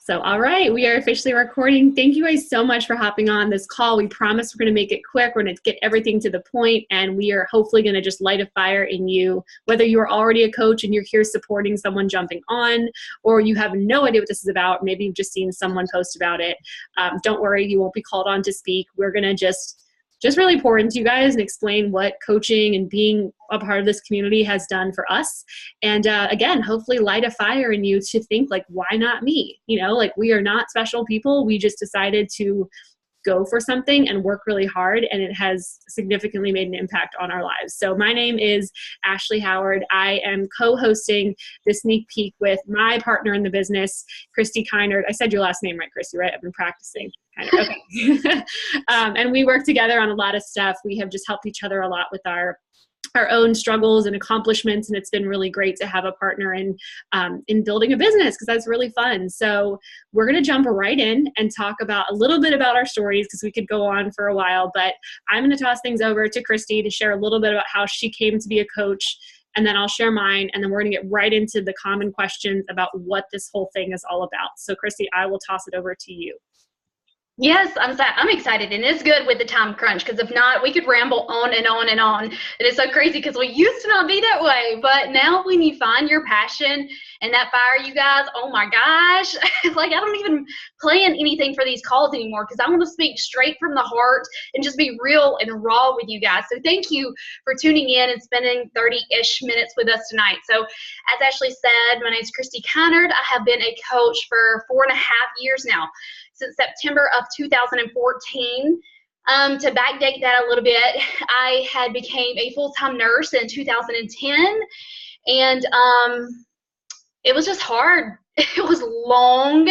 So, all right, we are officially recording. Thank you guys so much for hopping on this call. We promise we're going to make it quick. We're going to get everything to the point, and we are hopefully going to just light a fire in you, whether you're already a coach and you're here supporting someone jumping on, or you have no idea what this is about. Maybe you've just seen someone post about it. Don't worry, you won't be called on to speak. We're going to just really pour into you guys and explain what coaching and being a part of this community has done for us. And again, hopefully light a fire in you to think like, why not me? You know, like we are not special people. We just decided to go for something and work really hard, and it has significantly made an impact on our lives. So my name is Ashley Howard. I am co-hosting this sneak peek with my partner in the business, Christy Kinard. I said your last name right, Christy, right? I've been practicing. Okay. And we work together on a lot of stuff. We have just helped each other a lot with our own struggles and accomplishments, and it's been really great to have a partner in building a business, because that's really fun. So we're going to jump right in and talk about a little bit about our stories, because we could go on for a while, but I'm going to toss things over to Christy to share a little bit about how she came to be a coach, and then I'll share mine, and then we're going to get right into the common questions about what this whole thing is all about. So Christy, I will toss it over to you. Yes, I'm excited, and it's good with the time crunch, because if not, we could ramble on and on and on. And it's so crazy because we used to not be that way, but now when you find your passion and that fire, you guys, oh my gosh, like I don't even plan anything for these calls anymore, because I want to speak straight from the heart and just be real and raw with you guys. So thank you for tuning in and spending 30-ish minutes with us tonight. So as Ashley said, my name is Christy Kinard. I have been a coach for 4.5 years now, since September of 2014. To backdate that a little bit, I had became a full-time nurse in 2010, and it was just hard. It was long,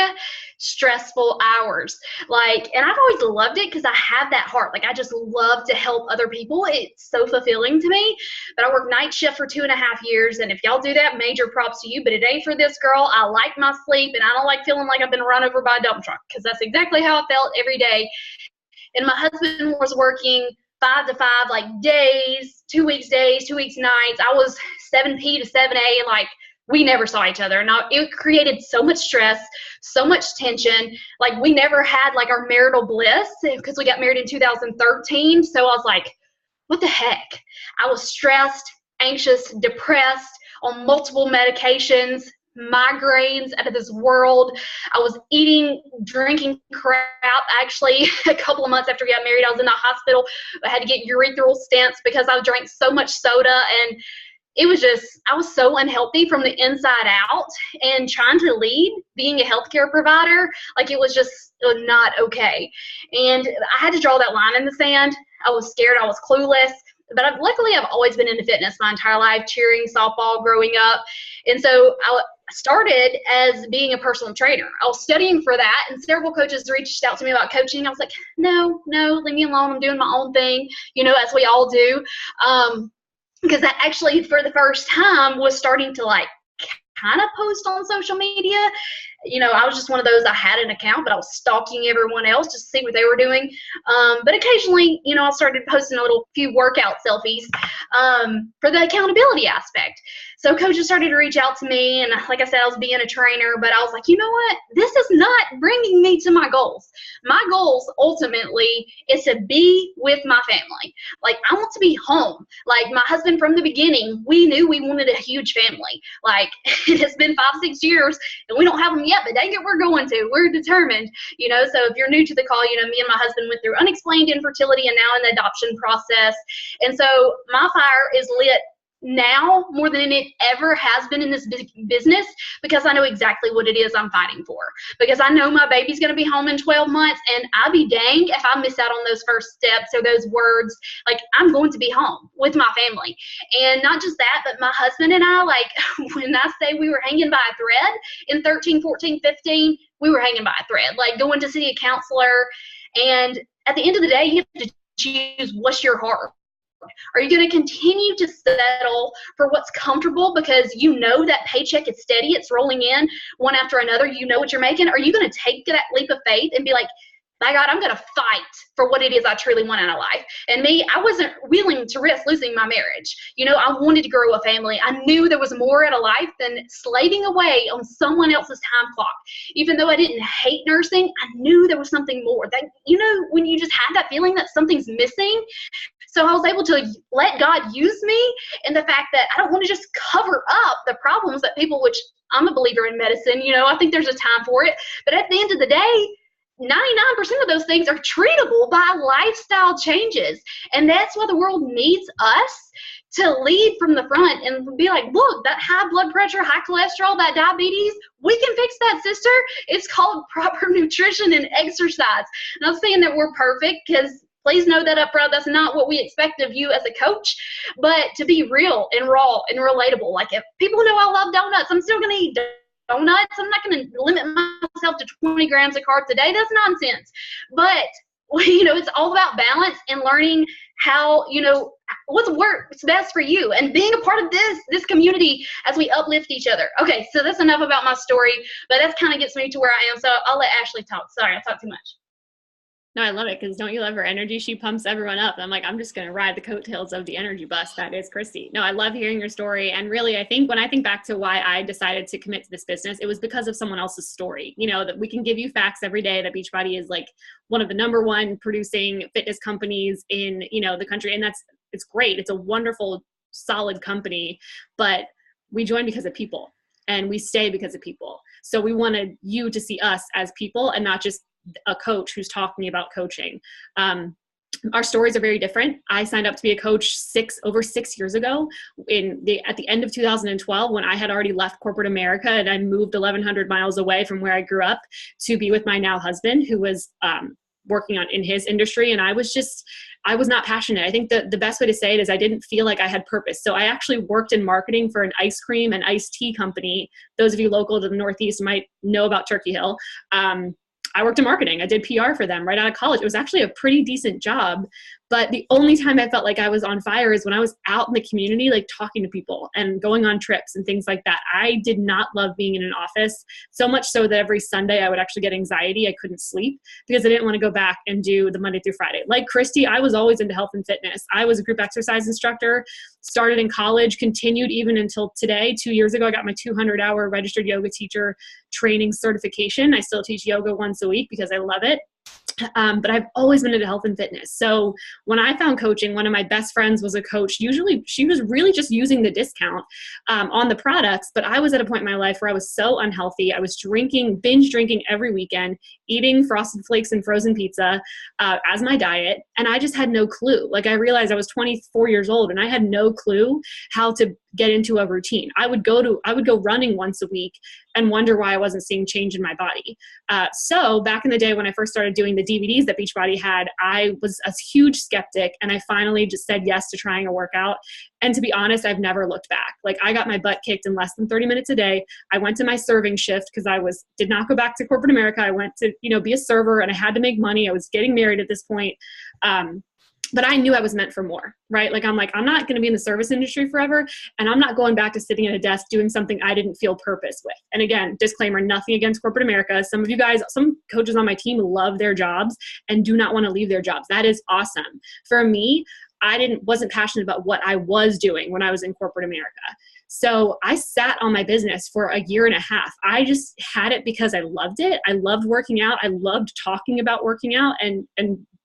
stressful hours. And I've always loved it because I have that heart. I just love to help other people. It's so fulfilling to me. But I worked night shift for 2.5 years, and if y'all do that, major props to you. But it ain't for this girl. I like my sleep, and I don't like feeling like I've been run over by a dump truck, because that's exactly how I felt every day. And my husband was working 5 to 5, days, 2 weeks days, 2 weeks nights. I was 7P to 7A, and we never saw each other. And it created so much stress, so much tension. We never had our marital bliss, because we got married in 2013. So I was like, what the heck? I was stressed, anxious, depressed, on multiple medications, migraines out of this world. I was eating, drinking crap. Actually, a couple of months after we got married, I was in the hospital. I had to get urethral stents because I drank so much soda, and it was I was so unhealthy from the inside out, and trying to lead, being a healthcare provider, it was just not okay. And I had to draw that line in the sand. I was scared. I was clueless. But luckily, I've always been into fitness my entire life, cheering, softball, growing up. And so I started as being a personal trainer. I was studying for that, and several coaches reached out to me about coaching. I was like, no, leave me alone. I'm doing my own thing, as we all do. Because that actually, for the first time, was starting to kind of post on social media. I was just one of those, I had an account, but I was stalking everyone else just to see what they were doing. But occasionally, I started posting a few workout selfies for the accountability aspect. So coaches started to reach out to me, and like I said, I was being a trainer, but I was like, you know what? This is not bringing me to my goals. My goals ultimately is to be with my family. I want to be home. My husband, from the beginning, we knew we wanted a huge family. It has been 5-6 years, and we don't have them yet, but dang it, we're going to. We're determined. So if you're new to the call, me and my husband went through unexplained infertility and now in the adoption process. And so my fire is lit now more than it ever has been in this business, because I know exactly what it is I'm fighting for, because I know my baby's going to be home in 12 months, and I'll be dang if I miss out on those first steps or those words. I'm going to be home with my family. And not just that, but my husband and I, when I say we were hanging by a thread in 13, 14, 15, we were hanging by a thread, going to see a counselor. And at the end of the day, you have to choose what's your heart. Are you going to continue to settle for what's comfortable because that paycheck is steady, it's rolling in one after another, what you're making? Are you going to take that leap of faith and be like, by God, I'm going to fight for what it is I truly want out of life. And me, I wasn't willing to risk losing my marriage. You know, I wanted to grow a family. I knew there was more out of life than slaving away on someone else's time clock. Even though I didn't hate nursing, I knew there was something more. That, you know, when you just had that feeling that something's missing. So I was able to let God use me in the fact that I don't want to just cover up the problems that people, which I'm a believer in medicine, you know, I think there's a time for it. But at the end of the day, 99% of those things are treatable by lifestyle changes. And that's why the world needs us to lead from the front and be like, look, that high blood pressure, high cholesterol, that diabetes, we can fix that, sister. It's called proper nutrition and exercise. Not saying that we're perfect, because please know that up front, that's not what we expect of you as a coach, but to be real and raw and relatable. Like, if people know I love donuts, I'm still going to eat donuts. I'm not going to limit myself to 20 grams of carbs a day. That's nonsense. But, you know, it's all about balance and learning how, you know, what's best for you, and being a part of this community as we uplift each other. Okay, so that's enough about my story, but that kind of gets me to where I am. So I'll let Ashley talk. Sorry, I talked too much. No, I love it, because don't you love her energy? She pumps everyone up. And I'm like, I'm just going to ride the coattails of the energy bus that is Christy. No, I love hearing your story. And really, I think when I think back to why I decided to commit to this business, it was because of someone else's story. You know, that we can give you facts every day that Beachbody is like one of the #1 producing fitness companies in, you know, the country. And it's great. It's a wonderful, solid company, but we joined because of people, and we stay because of people. So we wanted you to see us as people and not just a coach who's talking about coaching. Our stories are very different. I signed up to be a coach over 6 years ago at the end of 2012, when I had already left corporate America and I moved 1,100 miles away from where I grew up to be with my now husband, who was working in his industry. And I was not passionate. I think the best way to say it is I didn't feel like I had purpose. So I actually worked in marketing for an ice cream and iced tea company. Those of you local to the Northeast might know about Turkey Hill. I worked in marketing. I did PR for them right out of college. It was actually a pretty decent job. But the only time I felt like I was on fire is when I was out in the community, like talking to people and going on trips and things like that. I did not love being in an office, so much so that every Sunday I would actually get anxiety. I couldn't sleep because I didn't want to go back and do the Monday through Friday. Like Christy, I was always into health and fitness. I was a group exercise instructor, started in college, continued even until today. 2 years ago, I got my 200-hour registered yoga teacher training certification. I still teach yoga once a week because I love it. But I've always been into health and fitness. So when I found coaching, one of my best friends was a coach. Usually she was really just using the discount on the products. But I was at a point in my life where I was so unhealthy. I was binge drinking every weekend, eating Frosted Flakes and frozen pizza as my diet. And I just had no clue. Like, I realized I was 24 years old and I had no clue how to get into a routine. I would go running once a week and wonder why I wasn't seeing change in my body. So back in the day when I first started doing the DVDs that Beachbody had, I was a huge skeptic, and I finally just said yes to trying a workout. And to be honest, I've never looked back. Like, I got my butt kicked in less than 30 minutes a day. I went to my serving shift because I did not go back to corporate America. I went to, be a server, and I had to make money. I was getting married at this point. But I knew I was meant for more, right? Like, I'm not going to be in the service industry forever, and I'm not going back to sitting at a desk doing something I didn't feel purpose with. And again, disclaimer, nothing against corporate America. Some of you guys, some coaches on my team love their jobs and do not want to leave their jobs. That is awesome. For me, I wasn't passionate about what I was doing when I was in corporate America. So I sat on my business for a year and a half. I just had it because I loved it. I loved working out. I loved talking about working out and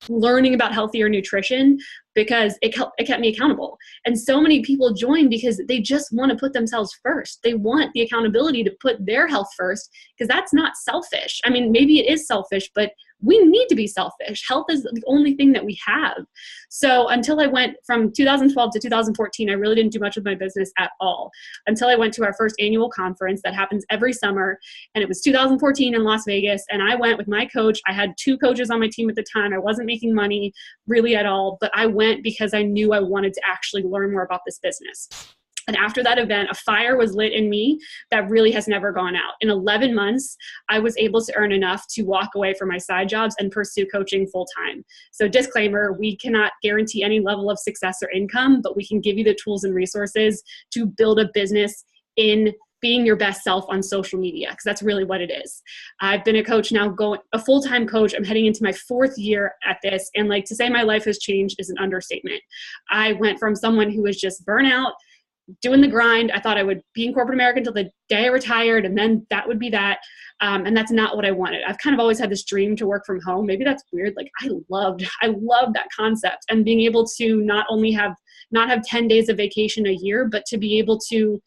learning about healthier nutrition because it kept me accountable. And so many people join because they just want to put themselves first. They want the accountability to put their health first, because that's not selfish. I mean, maybe it is selfish, but we need to be selfish. Health is the only thing that we have. So until I went from 2012 to 2014, I really didn't do much with my business at all, until I went to our first annual conference that happens every summer. And it was 2014 in Las Vegas. And I went with my coach. I had 2 coaches on my team at the time. I wasn't making money really at all, but I went because I knew I wanted to actually learn more about this business. And after that event, a fire was lit in me that really has never gone out. In 11 months, I was able to earn enough to walk away from my side jobs and pursue coaching full time. So disclaimer, we cannot guarantee any level of success or income, but we can give you the tools and resources to build a business in being your best self on social media, because that's really what it is. I've been a coach now, a full-time coach. I'm heading into my 4th year at this. And like, to say my life has changed is an understatement. I went from someone who was just burnout, doing the grind. I thought I would be in corporate America until the day I retired, and then that would be that. And that's not what I wanted. I've kind of always had this dream to work from home. Maybe that's weird. Like, I loved that concept, and being able to not only not have 10 days of vacation a year, but to be able to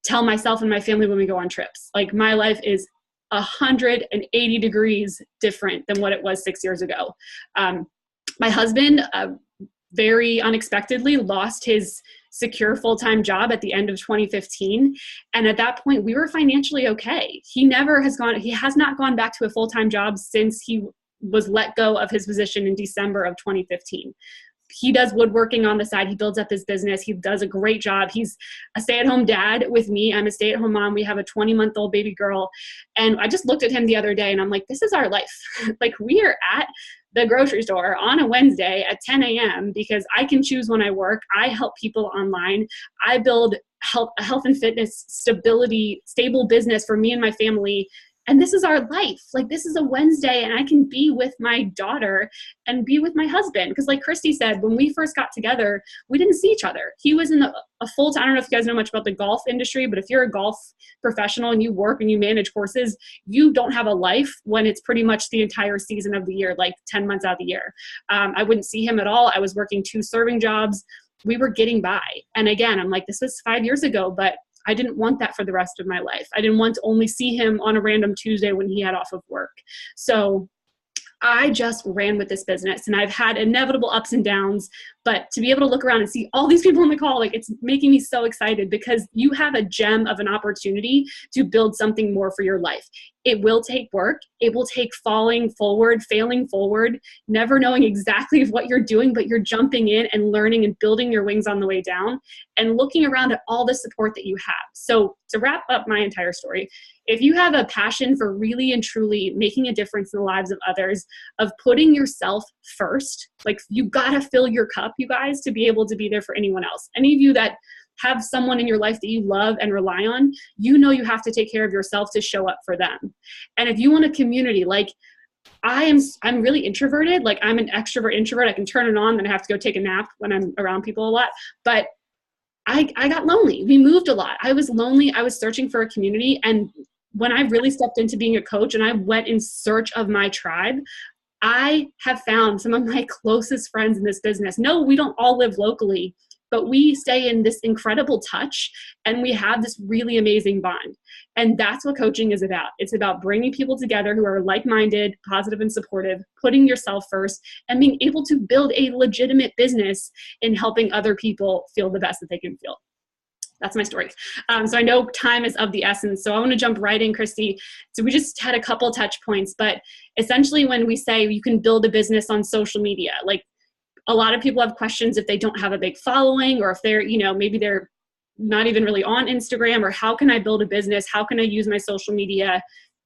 tell myself and my family when we go on trips, like, my life is 180 degrees different than what it was 6 years ago. My husband, very unexpectedly, lost his secure full-time job at the end of 2015. And at that point, we were financially okay. He has not gone back to a full-time job since he was let go of his position in December of 2015. He does woodworking on the side. He builds up his business. He does a great job. He's a stay-at-home dad with me. I'm a stay-at-home mom. We have a 20-month-old baby girl. And I just looked at him the other day and I'm like, this is our life. Like, we are at the grocery store on a Wednesday at 10 a.m. because I can choose when I work. I help people online. I build a health and fitness stable business for me and my family. And this is our life. Like, this is a Wednesday and I can be with my daughter and be with my husband. Because like Christy said, when we first got together, we didn't see each other. He was in a full-time, I don't know if you guys know much about the golf industry, but if you're a golf professional and you work and you manage courses, you don't have a life when it's pretty much the entire season of the year, like 10 months out of the year. I wouldn't see him at all. I was working 2 serving jobs. We were getting by. And again, I'm like, this was 5 years ago, but I didn't want that for the rest of my life. I didn't want to only see him on a random Tuesday when he had off of work. So I just ran with this business, and I've had inevitable ups and downs, but to be able to look around and see all these people on the call, like, it's making me so excited because you have a gem of an opportunity to build something more for your life. It will take work. It will take failing forward, never knowing exactly what you're doing, but you're jumping in and learning and building your wings on the way down and looking around at all the support that you have. So to wrap up my entire story, if you have a passion for really and truly making a difference in the lives of others, of putting yourself first, like, you gotta fill your cup, you guys, to be able to be there for anyone else. Any of you that have someone in your life that you love and rely on, you know you have to take care of yourself to show up for them. And if you want a community, like, I'm really introverted. Like, I'm an extrovert introvert. I can turn it on, then I have to go take a nap when I'm around people a lot. But I got lonely. We moved a lot. I was lonely. I was searching for a community. And when I really stepped into being a coach and I went in search of my tribe, I have found some of my closest friends in this business. No, we don't all live locally, but we stay in this incredible touch and we have this really amazing bond. And that's what coaching is about. It's about bringing people together who are like-minded, positive, and supportive, putting yourself first, and being able to build a legitimate business in helping other people feel the best that they can feel. That's my story. So I know time is of the essence. So I want to jump right in, Christy. So we just had a couple touch points, but essentially when we say you can build a business on social media, like, a lot of people have questions if they don't have a big following, or if they're, maybe they're not even really on Instagram, or how can I build a business? How can I use my social media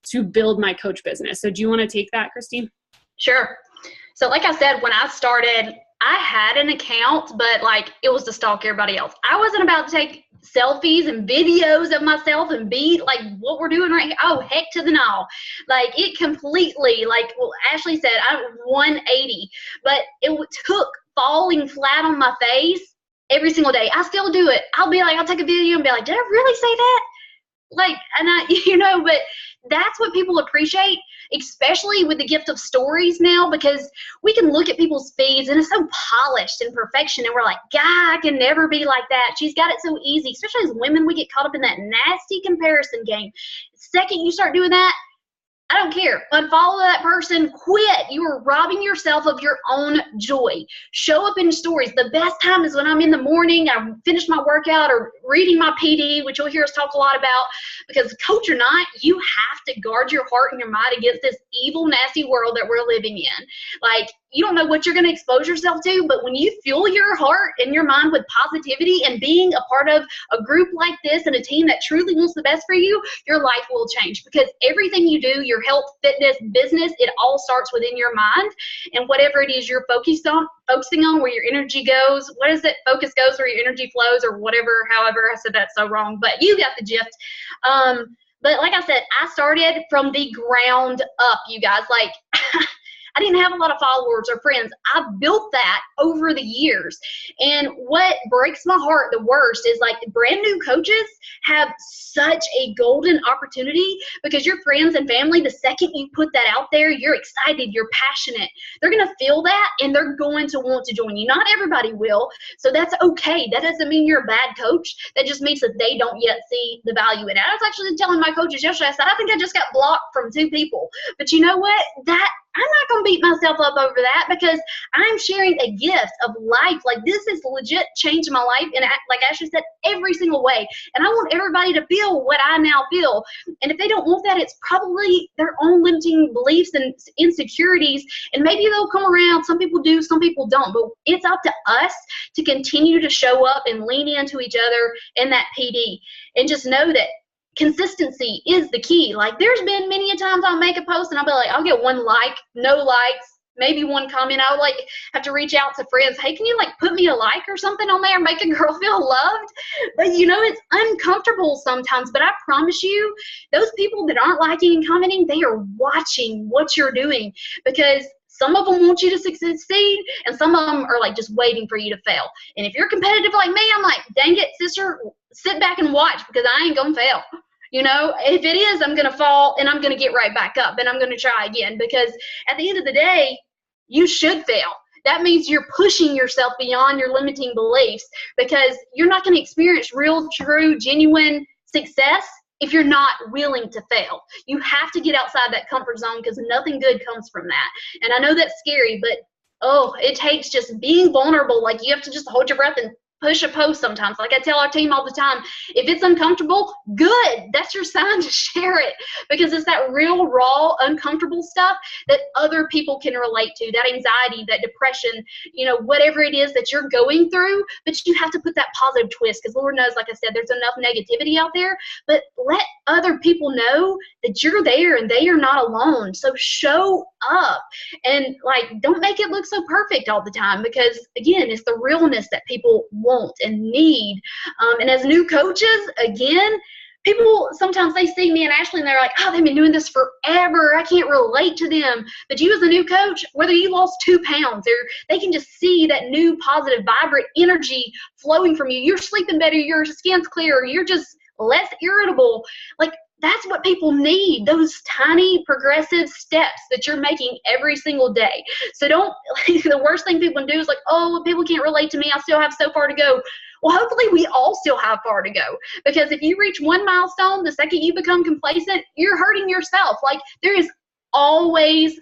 to build my coach business? So do you want to take that, Christy? Sure. So like I said, when I started, I had an account, but like, it was to stalk everybody else. I wasn't about to take selfies and videos of myself and be like what we're doing right here. Oh, heck to the no. Like, it completely, like, well, Ashley said, I'm 180, but it took falling flat on my face every single day. I still do it. I'll take a video and be like, did I really say that? Like, and but that's what people appreciate, especially with the gift of stories now, because we can look at people's feeds and it's so polished and perfection, and we're like, God, I can never be like that. She's got it so easy. Especially as women, we get caught up in that nasty comparison game. The second you start doing that, I don't care. Unfollow that person. Quit. You are robbing yourself of your own joy. Show up in stories. The best time is when I'm in the morning, I finished my workout, or reading my PD, which you'll hear us talk a lot about, because coach or not, you have to guard your heart and your mind against this evil, nasty world that we're living in. Like, you don't know what you're going to expose yourself to, but when you fuel your heart and your mind with positivity and being a part of a group like this and a team that truly wants the best for you, your life will change, because everything you do, your health, fitness, fitness, business, it all starts within your mind. And whatever it is you're focusing on, where your energy goes, what is it? Focus goes where your energy flows, or whatever, however, I said that so wrong, but you got the gist. But like I said, I started from the ground up, you guys. Like, I didn't have a lot of followers or friends. I built that over the years. And what breaks my heart the worst is, like, brand new coaches have such a golden opportunity, because your friends and family, the second you put that out there, you're excited, you're passionate. They're going to feel that, and they're going to want to join you. Not everybody will, so that's okay. That doesn't mean you're a bad coach. That just means that they don't yet see the value in it. I was actually telling my coaches yesterday, I said, I think I just got blocked from 2 people. But you know what? I'm not going to beat myself up over that, because I'm sharing a gift of life. Like, this is legit changing my life, and like Ashley said, every single way. And I want everybody to feel what I now feel. And if they don't want that, it's probably their own limiting beliefs and insecurities. And maybe they'll come around. Some people do, some people don't. But it's up to us to continue to show up and lean into each other in that PD. And just know that consistency is the key. Like, there's been many a times I'll make a post and I'll be like, I'll get 1 like, no likes, maybe 1 comment. I'll like have to reach out to friends. Hey, can you like put me a like or something on there, make a girl feel loved? But you know, it's uncomfortable sometimes, but I promise you, those people that aren't liking and commenting, they are watching what you're doing, because some of them want you to succeed, and some of them are like just waiting for you to fail. And if you're competitive like me, I'm like, dang it, sister, sit back and watch, because I ain't gonna fail. You know, if it is, I'm going to fall and I'm going to get right back up and I'm going to try again, because at the end of the day, you should fail. That means you're pushing yourself beyond your limiting beliefs, because you're not going to experience real, true, genuine success if you're not willing to fail. You have to get outside that comfort zone, because nothing good comes from that. And I know that's scary, but oh, it takes just being vulnerable. Like, you have to just hold your breath and push a post sometimes. Like I tell our team all the time, if it's uncomfortable, good. That's your sign to share it, because it's that real, raw, uncomfortable stuff that other people can relate to, that anxiety, that depression, you know, whatever it is that you're going through. But you have to put that positive twist, because Lord knows, like I said, there's enough negativity out there. But let other people know that you're there and they are not alone. So show up, and like, don't make it look so perfect all the time, because again, it's the realness that people want and need. And as new coaches, again, people sometimes, they see me and Ashley and they're like, oh, they've been doing this forever, I can't relate to them. But you as a new coach, whether you lost 2 pounds, or they can just see that new positive, vibrant energy flowing from you. You're sleeping better, your skin's clearer, you're just less irritable. Like, that's what people need, those tiny progressive steps that you're making every single day. So don't, like, the worst thing people can do is like, oh, people can't relate to me, I still have so far to go. Well, hopefully we all still have far to go, because if you reach 1 milestone, the second you become complacent, you're hurting yourself. Like, there is always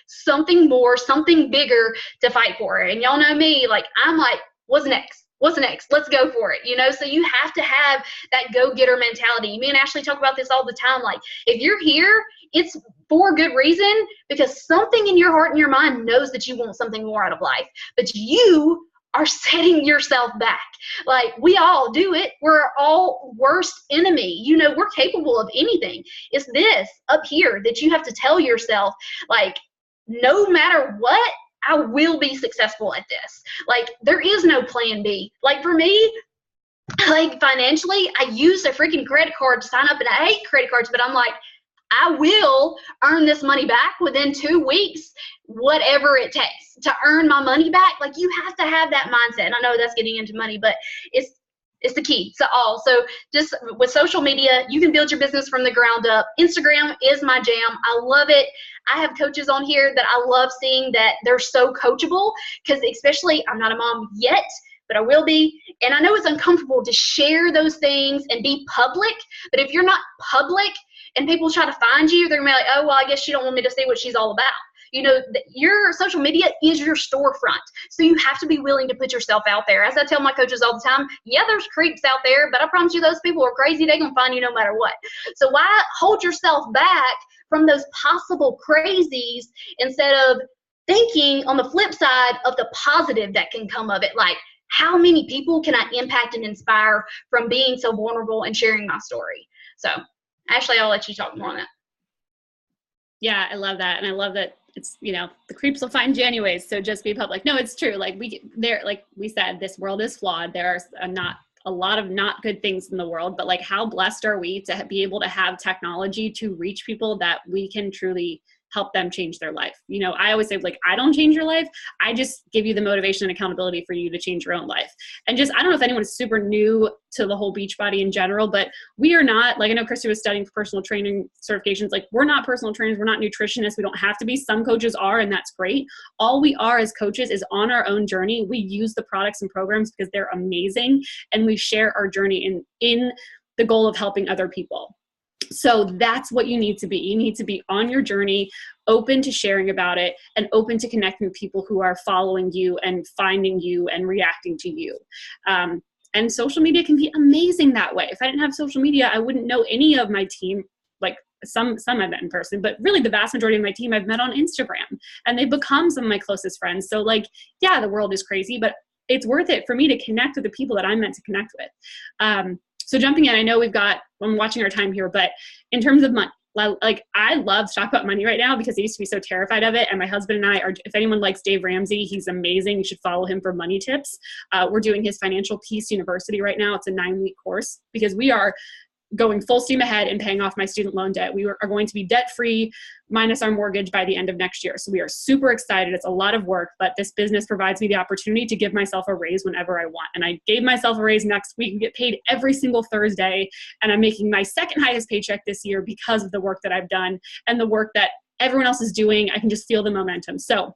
something more, something bigger to fight for. And y'all know me, like, I'm like, what's next? What's next? Let's go for it, you know? So you have to have that go-getter mentality. Me and Ashley talk about this all the time. Like, if you're here, it's for a good reason, because something in your heart and your mind knows that you want something more out of life, but you are setting yourself back. Like, we all do it. We're all worst enemy. You know, we're capable of anything. It's this up here that you have to tell yourself, like, no matter what, I will be successful at this. Like, there is no plan B. Like, for me, like, financially, I use a freaking credit card to sign up, and I hate credit cards, but I'm like, I will earn this money back within 2 weeks, whatever it takes to earn my money back. Like, you have to have that mindset. And I know that's getting into money, but it's the key to all. So just with social media, you can build your business from the ground up. Instagram is my jam. I love it. I have coaches on here that I love seeing that they're so coachable, because especially, I'm not a mom yet, but I will be. And I know it's uncomfortable to share those things and be public, but if you're not public and people try to find you, they're gonna be like, oh, well, I guess she don't want me to see what she's all about. You know, your social media is your storefront. So you have to be willing to put yourself out there. As I tell my coaches all the time, yeah, there's creeps out there, but I promise you, those people are crazy. They're going to find you no matter what. So why hold yourself back from those possible crazies, instead of thinking on the flip side of the positive that can come of it? Like, how many people can I impact and inspire from being so vulnerable and sharing my story? So Ashley, I'll let you talk more on that. Yeah, I love that. And I love that it's, the creeps will find you anyways. So just be public. No, it's true. Like like we said, this world is flawed. There are not a lot of not good things in the world, but like how blessed are we to be able to have technology to reach people that we can truly help them change their life. I always say, like, I don't change your life. I just give you the motivation and accountability for you to change your own life. And just, I don't know if anyone is super new to the whole Beachbody in general, but we are not, like, I know Christy was studying for personal training certifications. Like, we're not personal trainers. We're not nutritionists. We don't have to be. Some coaches are, and that's great. All we are as coaches is on our own journey. We use the products and programs because they're amazing, and we share our journey in the goal of helping other people. So that's what you need to be. You need to be on your journey, open to sharing about it, and open to connecting with people who are following you and finding you and reacting to you. And social media can be amazing that way. If I didn't have social media, I wouldn't know any of my team. Like some I've met in person, but really the vast majority of my team I've met on Instagram, and they've become some of my closest friends. So like, yeah, the world is crazy, but it's worth it for me to connect with the people that I'm meant to connect with. So jumping in, I know I'm watching our time here, but in terms of money, like I love to talk about money right now because I used to be so terrified of it. And my husband and I are, if anyone likes Dave Ramsey, he's amazing. You should follow him for money tips. We're doing his Financial Peace University right now. It's a 9-week course because we are going full steam ahead and paying off my student loan debt. We are going to be debt-free minus our mortgage by the end of next year. So we are super excited. It's a lot of work, but this business provides me the opportunity to give myself a raise whenever I want. And I gave myself a raise next week. We get paid every single Thursday. And I'm making my second highest paycheck this year because of the work that I've done and the work that everyone else is doing. I can just feel the momentum. So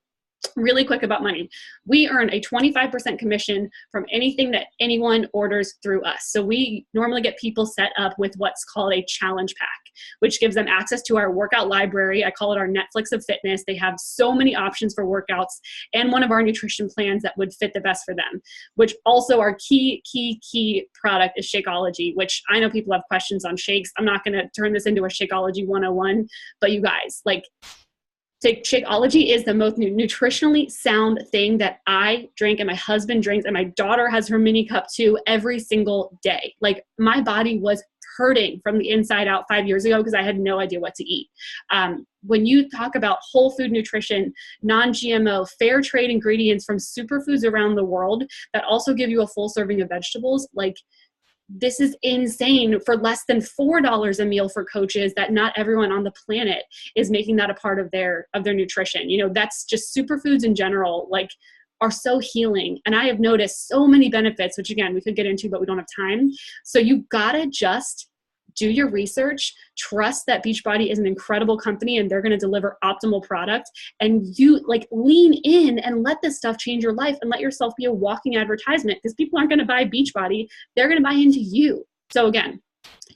really quick about money. We earn a 25% commission from anything that anyone orders through us. So we normally get people set up with what's called a challenge pack, which gives them access to our workout library. I call it our Netflix of fitness. They have so many options for workouts and one of our nutrition plans that would fit the best for them, which also our key product is Shakeology, which I know people have questions on shakes. I'm not going to turn this into a Shakeology 101, but you guys, like, Shakeology is the most nutritionally sound thing that I drink and my husband drinks and my daughter has her mini cup too every single day. Like, my body was hurting from the inside out 5 years ago because I had no idea what to eat. When you talk about whole food nutrition, non-GMO, fair trade ingredients from superfoods around the world that also give you a full serving of vegetables, like, this is insane for less than $4 a meal for coaches that not everyone on the planet is making that a part of their nutrition. That's just superfoods in general, like, are so healing. And I have noticed so many benefits, which again, we could get into, but we don't have time. So you gotta just do your research, trust that Beachbody is an incredible company and they're going to deliver optimal product, and you lean in and let this stuff change your life and let yourself be a walking advertisement, because people aren't going to buy Beachbody. They're going to buy into you. So again,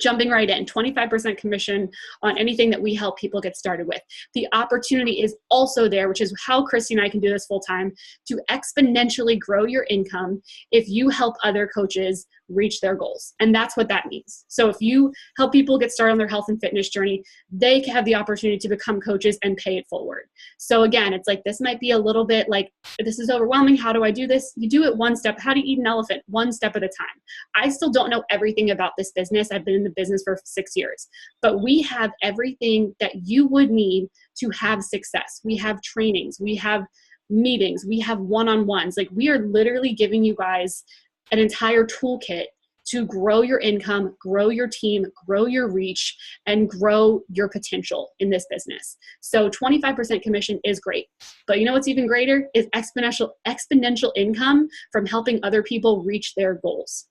jumping right in, 25% commission on anything that we help people get started with. The opportunity is also there, which is how Christy and I can do this full time, to exponentially grow your income if you help other coaches reach their goals. And that's what that means. So if you help people get started on their health and fitness journey, they have the opportunity to become coaches and pay it forward. So again, it's like, this might be a little bit like, this is overwhelming. How do I do this? You do it one step. How do you eat an elephant? One step at a time. I still don't know everything about this business. I've been in the business for 6 years, but we have everything that you would need to have success. We have trainings, we have meetings, we have one-on-ones. Like, we are literally giving you guys an entire toolkit to grow your income, grow your team, grow your reach, and grow your potential in this business. So 25% commission is great. But you know what's even greater is exponential income from helping other people reach their goals.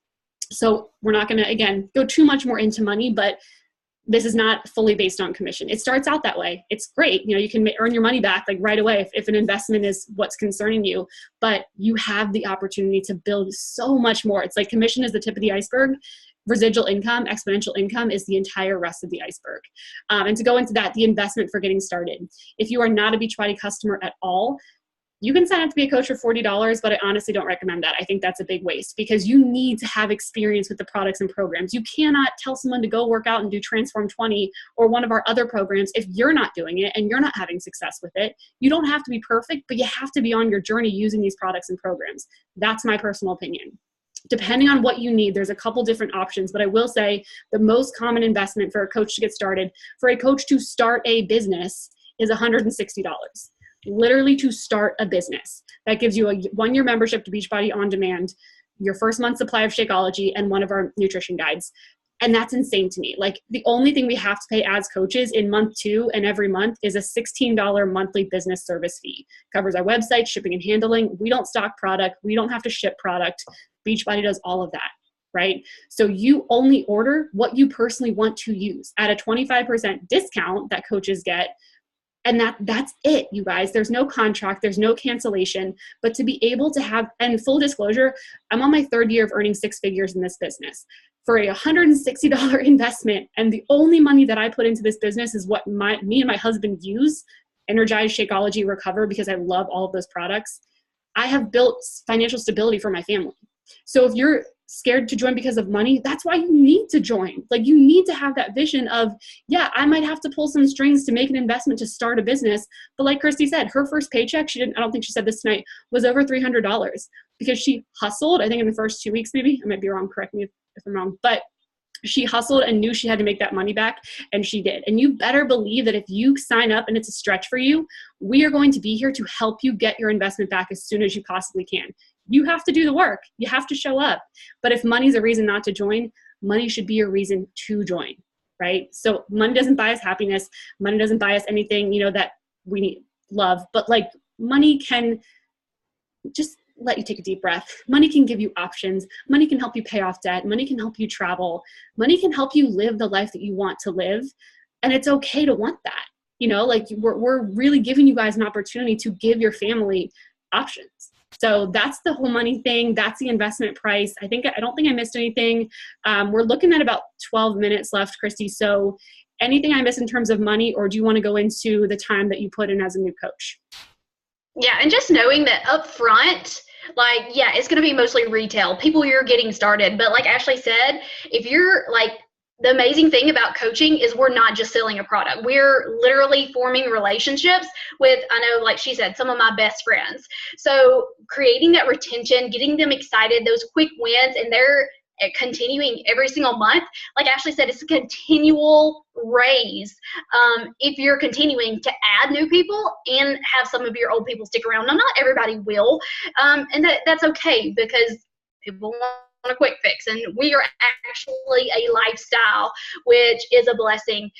So we're not going to, again, go too much more into money, but this is not fully based on commission. It starts out that way. It's great. You can earn your money back right away if an investment is what's concerning you, but you have the opportunity to build so much more. It's like commission is the tip of the iceberg. Residual income, exponential income is the entire rest of the iceberg. And to go into that, the investment for getting started. If you are not a Beachbody customer at all, you can sign up to be a coach for $40, but I honestly don't recommend that. I think that's a big waste, because you need to have experience with the products and programs. You cannot tell someone to go work out and do Transform 20 or one of our other programs if you're not doing it and you're not having success with it. You don't have to be perfect, but you have to be on your journey using these products and programs. That's my personal opinion. Depending on what you need, there's a couple different options, but I will say the most common investment for a coach to get started, for a coach to start a business, is $160, literally to start a business. That gives you a 1-year membership to Beachbody On Demand, your first month supply of Shakeology, and one of our nutrition guides. And that's insane to me. Like, the only thing we have to pay as coaches in month 2 and every month is a $16 monthly business service fee. Covers our website, shipping and handling. We don't stock product. We don't have to ship product. Beachbody does all of that, right? So you only order what you personally want to use at a 25% discount that coaches get. And that's it, you guys. There's no contract, there's no cancellation. But to be able to have, and full disclosure, I'm on my 3rd year of earning 6 figures in this business. For a $160 investment, and the only money that I put into this business is what me and my husband use, Energize, Shakeology, Recover, because I love all of those products. I have built financial stability for my family. So if you're scared to join because of money, that's why you need to join. Like, you need to have that vision of, yeah, I might have to pull some strings to make an investment to start a business. But like Christy said, her first paycheck, I don't think she said this tonight, was over $300 because she hustled. I think in the first 2 weeks, maybe, I might be wrong, correct me if I'm wrong, but she hustled and knew she had to make that money back, and she did. And you better believe that if you sign up and it's a stretch for you, we are going to be here to help you get your investment back as soon as you possibly can. You have to do the work. You have to show up. But if money's a reason not to join, money should be your reason to join, right? So money doesn't buy us happiness. Money doesn't buy us anything, that we need, love. But like, money can just let you take a deep breath. Money can give you options. Money can help you pay off debt. Money can help you travel. Money can help you live the life that you want to live. And it's okay to want that. Like, we're really giving you guys an opportunity to give your family options. So that's the whole money thing. That's the investment price. I don't think I missed anything. We're looking at about 12 minutes left, Christy. So anything I missed in terms of money, or do you want to go into the time that you put in as a new coach? Yeah, and just knowing that up front, like, yeah, it's going to be mostly retail, people you're getting started. But like Ashley said, if you're like, the amazing thing about coaching is we're not just selling a product. We're literally forming relationships with, I know, like she said, some of my best friends. So creating that retention, getting them excited, those quick wins, and they're continuing every single month. Like Ashley said, it's a continual raise. If you're continuing to add new people and have some of your old people stick around. Now, not everybody will, and that's okay, because people want a quick fix, and we are actually a lifestyle, which is a blessing.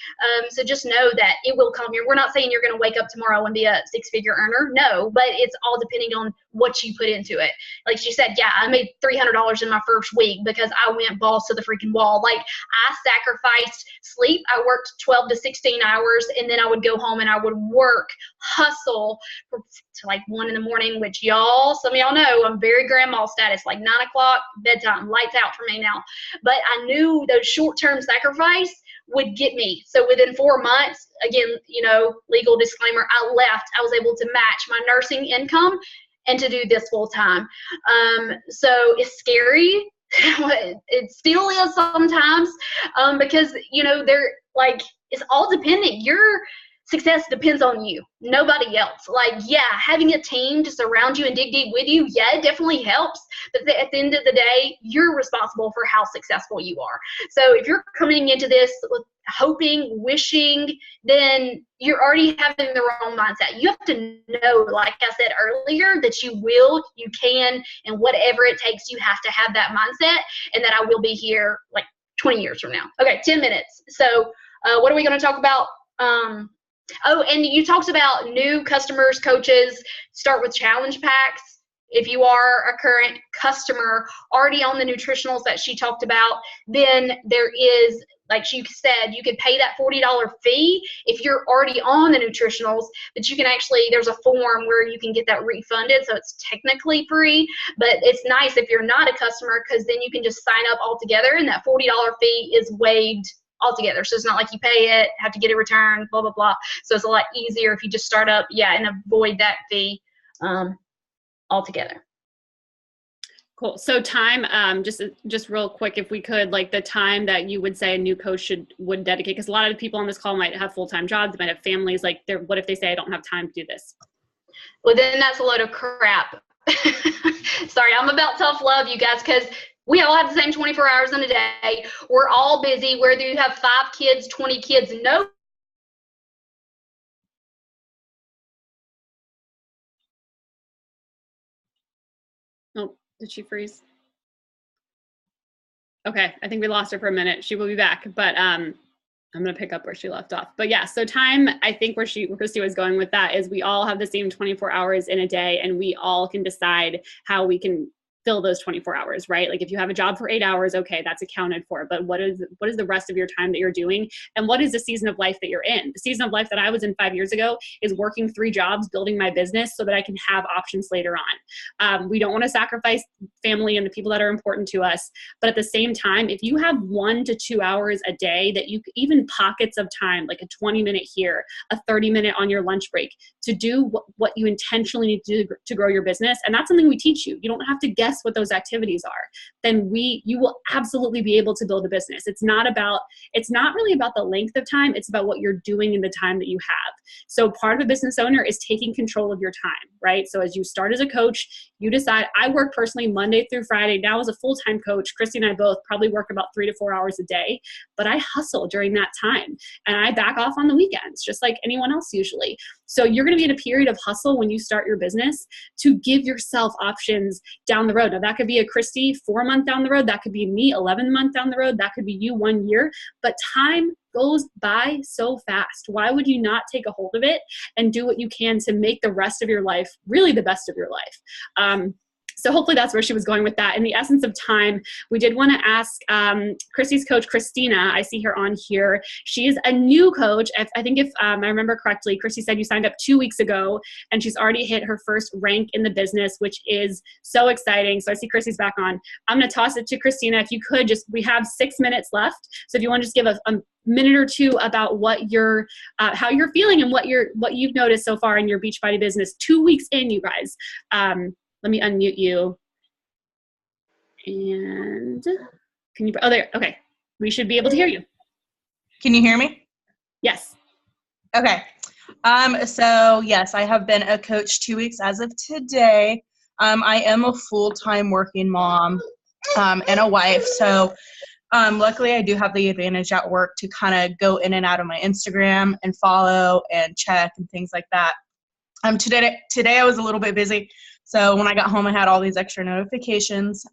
So just know that it will come here. We're not saying you're going to wake up tomorrow and be a 6-figure earner. No, but it's all depending on what you put into it. Like she said, yeah, I made $300 in my first week because I went balls to the freaking wall. Like, I sacrificed sleep. I worked 12 to 16 hours, and then I would go home and I would work, hustle to like 1 a.m, which some of y'all know, I'm very grandma status, like 9 o'clock, bedtime, lights out for me now. But I knew those short-term sacrifice would get me. So within 4 months, again, legal disclaimer, I left. I was able to match my nursing income and to do this full time. So it's scary. It still is sometimes, because, they're like, it's all dependent. Your success depends on you, nobody else. Like, yeah, having a team to surround you and dig deep with you, yeah, it definitely helps. But at the end of the day, you're responsible for how successful you are. So if you're coming into this with hoping, wishing, then you're already having the wrong mindset. You have to know, like I said earlier, that you will, you can, and whatever it takes, you have to have that mindset, and that I will be here like 20 years from now. Okay, 10 minutes. So what are we going to talk about? Oh, and you talked about new customers, coaches, start with challenge packs. If you are a current customer already on the nutritionals that she talked about, then there is, like she said, you could pay that $40 fee if you're already on the nutritionals, but you can actually, there's a form where you can get that refunded, so it's technically free, but it's nice if you're not a customer, because then you can just sign up altogether, and that $40 fee is waived altogether. So it's not like you pay it, have to get it returned, blah, blah, blah. So it's a lot easier if you just start up, and avoid that fee altogether. Cool. So time, just real quick, if we could, like the time that you would say a new coach would dedicate, because a lot of the people on this call might have full-time jobs, they might have families, like what if they say, I don't have time to do this? Well, then that's a load of crap. Sorry, I'm about tough love, you guys, because we all have the same 24 hours in a day. We're all busy, whether you have 5 kids, 20 kids, no Oh, did she freeze? Okay, I think we lost her for a minute. She will be back, but I'm going to pick up where she left off. But yeah, so time, I think where Christy was going with that is we all have the same 24 hours in a day, and we all can decide how we can fill those 24 hours, right? Like if you have a job for 8 hours, okay, that's accounted for. But what is the rest of your time that you're doing? And what is the season of life that you're in? The season of life that I was in 5 years ago is working 3 jobs, building my business so that I can have options later on. We don't want to sacrifice family and the people that are important to us. But at the same time, if you have 1 to 2 hours a day that you, even pockets of time, like a 20-minute here, a 30-minute on your lunch break, to do what you intentionally need to do to grow your business, and that's something we teach you. You don't have to guess what those activities are. Then you will absolutely be able to build a business. It's not really about the length of time. It's about what you're doing in the time that you have. So part of a business owner is taking control of your time, right? So as you start as a coach, you decide, I work personally Monday through Friday. Now as a full-time coach, Christy and I both probably work about 3 to 4 hours a day, but I hustle during that time and I back off on the weekends, just like anyone else usually. So you're going to be in a period of hustle when you start your business to give yourself options down the road. Now that could be a Christy 4 month down the road. That could be me 11 month down the road. That could be you 1 year, but time goes by so fast. Why would you not take a hold of it and do what you can to make the rest of your life really the best of your life? So hopefully that's where she was going with that. In the essence of time, we did want to ask Christy's coach, Christina. I see her on here. She is a new coach. I think if I remember correctly, Christy said you signed up 2 weeks ago, and she's already hit her first rank in the business, which is so exciting. So I see Christy's back on. I'm going to toss it to Christina. If you could we have 6 minutes left. So if you want to just give a minute or two about what you're, how you're feeling and what you've noticed so far in your Beachbody business. 2 weeks in, you guys. Let me unmute you. And can you, oh, there, okay. We should be able to hear you. Can you hear me? Yes. Okay. So yes, I have been a coach 2 weeks as of today. I am a full-time working mom and a wife. So luckily I do have the advantage at work to kind of go in and out of my Instagram and follow and check and things like that. Today I was a little bit busy. So when I got home, I had all these extra notifications.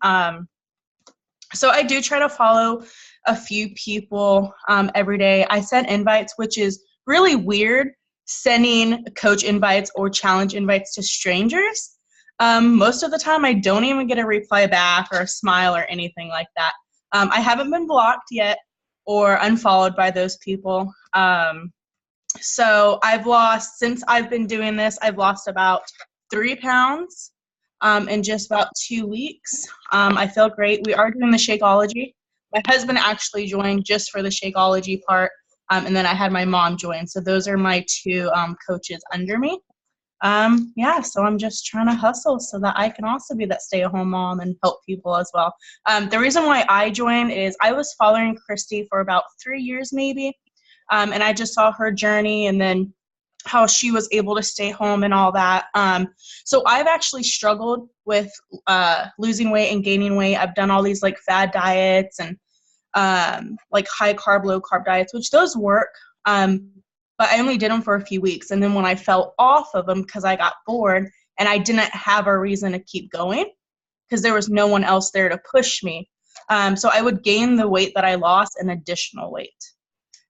So I do try to follow a few people every day. I send invites, which is really weird, sending coach invites or challenge invites to strangers. Most of the time, I don't even get a reply back or a smile or anything like that. I haven't been blocked yet or unfollowed by those people. So since I've been doing this, I've lost about 3 pounds in just about 2 weeks. I feel great. We are doing the Shakeology. My husband actually joined just for the Shakeology part, and then I had my mom join. So those are my 2 coaches under me. Yeah, so I'm just trying to hustle so that I can also be that stay-at-home mom and help people as well. The reason why I joined is I was following Christy for about 3 years maybe, and I just saw her journey and then how she was able to stay home and all that. So I've actually struggled with losing weight and gaining weight. I've done all these like fad diets and like high carb, low carb diets, which those work. But I only did them for a few weeks. And then when I fell off of them because I got bored and I didn't have a reason to keep going because there was no one else there to push me. So I would gain the weight that I lost and additional weight.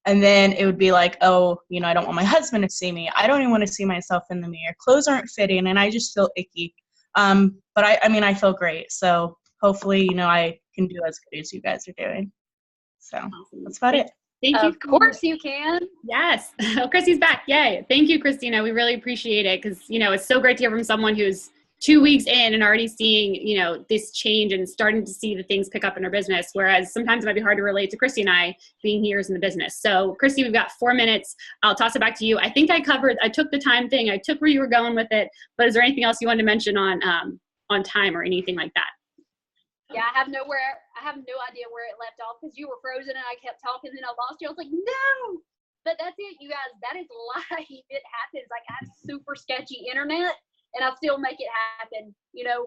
And then it would be like, oh, I don't want my husband to see me. I don't even want to see myself in the mirror. Clothes aren't fitting and I just feel icky. But I feel great. So hopefully, I can do as good as you guys are doing. So that's about it. Thank you. Of course you can. Yes. Oh, Christy's back. Yay. Thank you, Christina. We really appreciate it because, it's so great to hear from someone who's 2 weeks in and already seeing, this change and starting to see the things pick up in her business. Whereas sometimes it might be hard to relate to Christy and I being years in the business. So Christy, we've got 4 minutes. I'll toss it back to you. I think I took the time thing. I took where you were going with it, but is there anything else you wanted to mention on time or anything like that? Yeah, I have no idea where it left off because you were frozen and I kept talking and I lost you. I was like, no, but that's it, you guys. That is life. It happens. Like I have super sketchy internet and I still make it happen,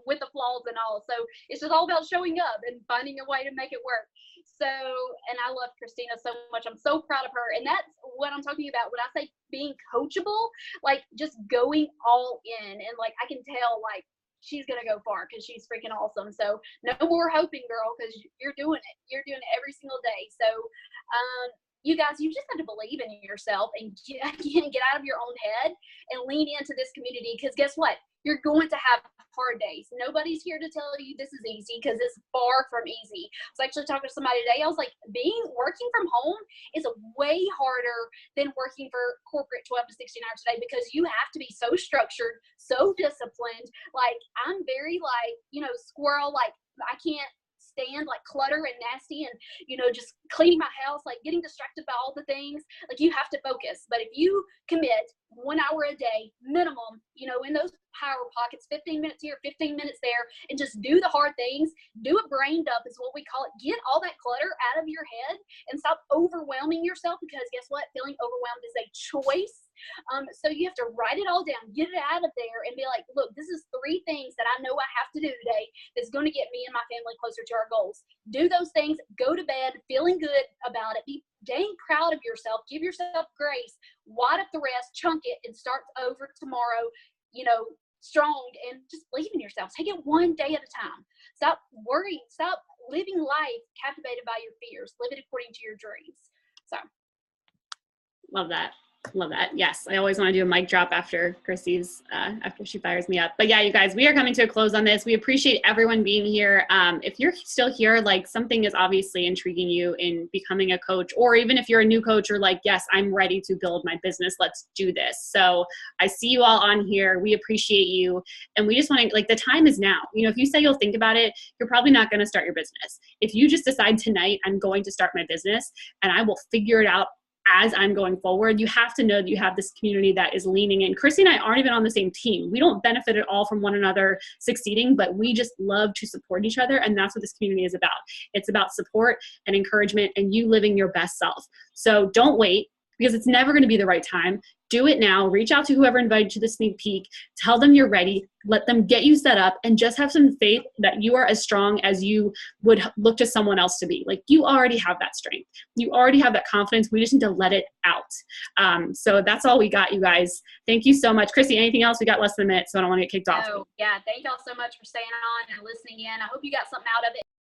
with the flaws and all. So it's just all about showing up and finding a way to make it work. So, and I love Christina so much. I'm so proud of her. And that's what I'm talking about when I say being coachable, like just going all in. And like, I can tell like she's going to go far because she's freaking awesome. So no more hoping, girl, because you're doing it. You're doing it every single day. So you guys, you just have to believe in yourself and get out of your own head and lean into this community, because guess what? You're going to have hard days. Nobody's here to tell you this is easy, because it's far from easy. I was actually talking to somebody today. I was like, working from home is way harder than working for corporate 12 to 16 hours a day, because you have to be so structured, so disciplined. Like, I'm very squirrel, like I can't stand like clutter and nasty and just cleaning my house, like getting distracted by all the things. Like, you have to focus. But if you commit 1 hour a day minimum, in those power pockets, 15 minutes here, 15 minutes there, and just do the hard things, do it brain dump is what we call it. Get all that clutter out of your head and stop overwhelming yourself, because guess what? Feeling overwhelmed is a choice. So you have to write it all down, get it out of there, and be like, look, this is 3 things that I know I have to do today that's going to get me and my family closer to our goals. Do those things, go to bed feeling good about it, be dang proud of yourself, give yourself grace, wad up the rest, chunk it, and start over tomorrow, strong, and just believe in yourself. Take it one day at a time. Stop worrying, stop living life captivated by your fears, live it according to your dreams. So love that. Love that. Yes. I always want to do a mic drop after Chrissy's, after she fires me up. But yeah, you guys, we are coming to a close on this. We appreciate everyone being here. If you're still here, like, something is obviously intriguing you in becoming a coach, or even if you're a new coach, or like, yes, I'm ready to build my business. Let's do this. So I see you all on here. We appreciate you. And we just want to, like, the time is now. If you say you'll think about it, you're probably not going to start your business. If you just decide tonight, I'm going to start my business and I will figure it out as I'm going forward, you have to know that you have this community that is leaning in. Chrissy and I aren't even on the same team. We don't benefit at all from one another succeeding, but we just love to support each other. And that's what this community is about. It's about support and encouragement and you living your best self. So don't wait, because it's never going to be the right time. Do it now. Reach out to whoever invited you to the sneak peek. Tell them you're ready. Let them get you set up, and just have some faith that you are as strong as you would look to someone else to be. Like, you already have that strength. You already have that confidence. We just need to let it out. So that's all we got, you guys. Thank you so much. Chrissy, anything else? We got less than a minute, so I don't want to get kicked off. Yeah. Thank y'all so much for staying on and listening in. I hope you got something out of it.